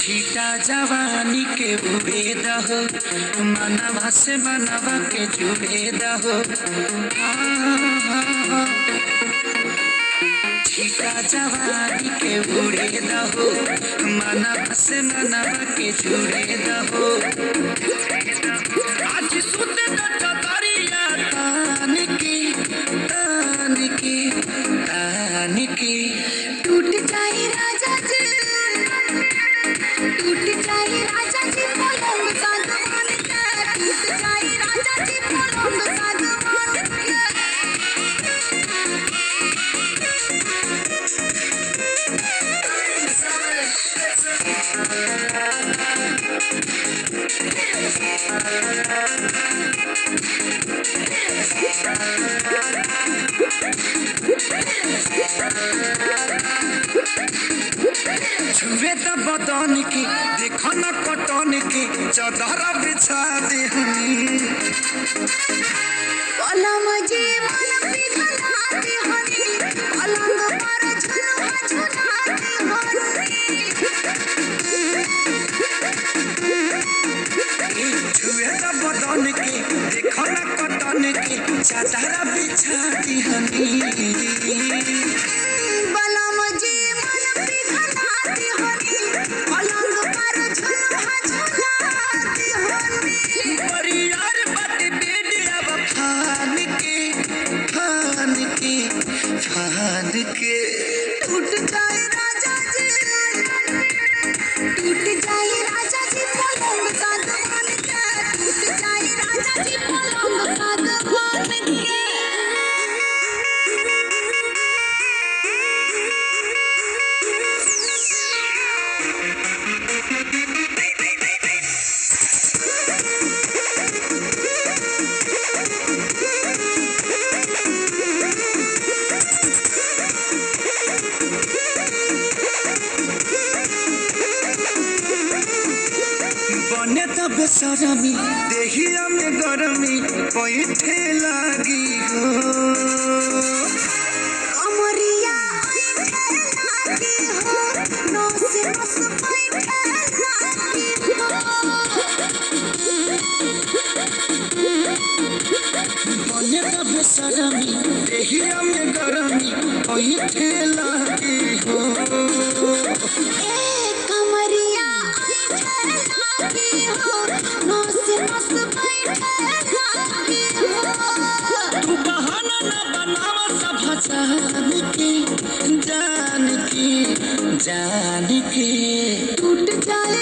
छीटा जवानी के उड़े दहो, मनवा से मनवा के जुड़े दहो। छीटा जवानी के उड़े दहो, मनवा से मनवा के जुड़े दहो। आज सुते चतरिया तान की तान की तान की। टूट जाए राजा जी, टूट जाए राजा जी पलंग सागवान के, टूट जाए राजा जी पलंग सागवान के। छुए तो बदन की देखो न कटन की, चादर बिछा देहनी। पलम जी मन पिघलाते हनी, पलंग पर झुलुआ झुलाते हनी। छुए तो बदन की देखो न कटन की, चादर बिछा देहनी। पलम जी मन पिघलाते हनी, पलंग पर झुलुआ झुलाते हनी। परियार बाटे बेड अब फान के फान के फान के। टूट जाए राजा जी, टूट जाए राजा जी पलंग सागवान के, टूट जाए राजा जी पलंग सागवान के। बने तो बेसरमी देहिया में गरमी पैठे लागी हो। अमरिया ऐठे लागी हो, नस नस पैठे लागी हो। बने तो बेसरमी देहिया में गरमी पैठे लागी हो। ए कमरिया ऐठे लागी हो, नस नस पैठे लागी हो। तू बहाना न बनावा सब जान की जान की। टूट जाए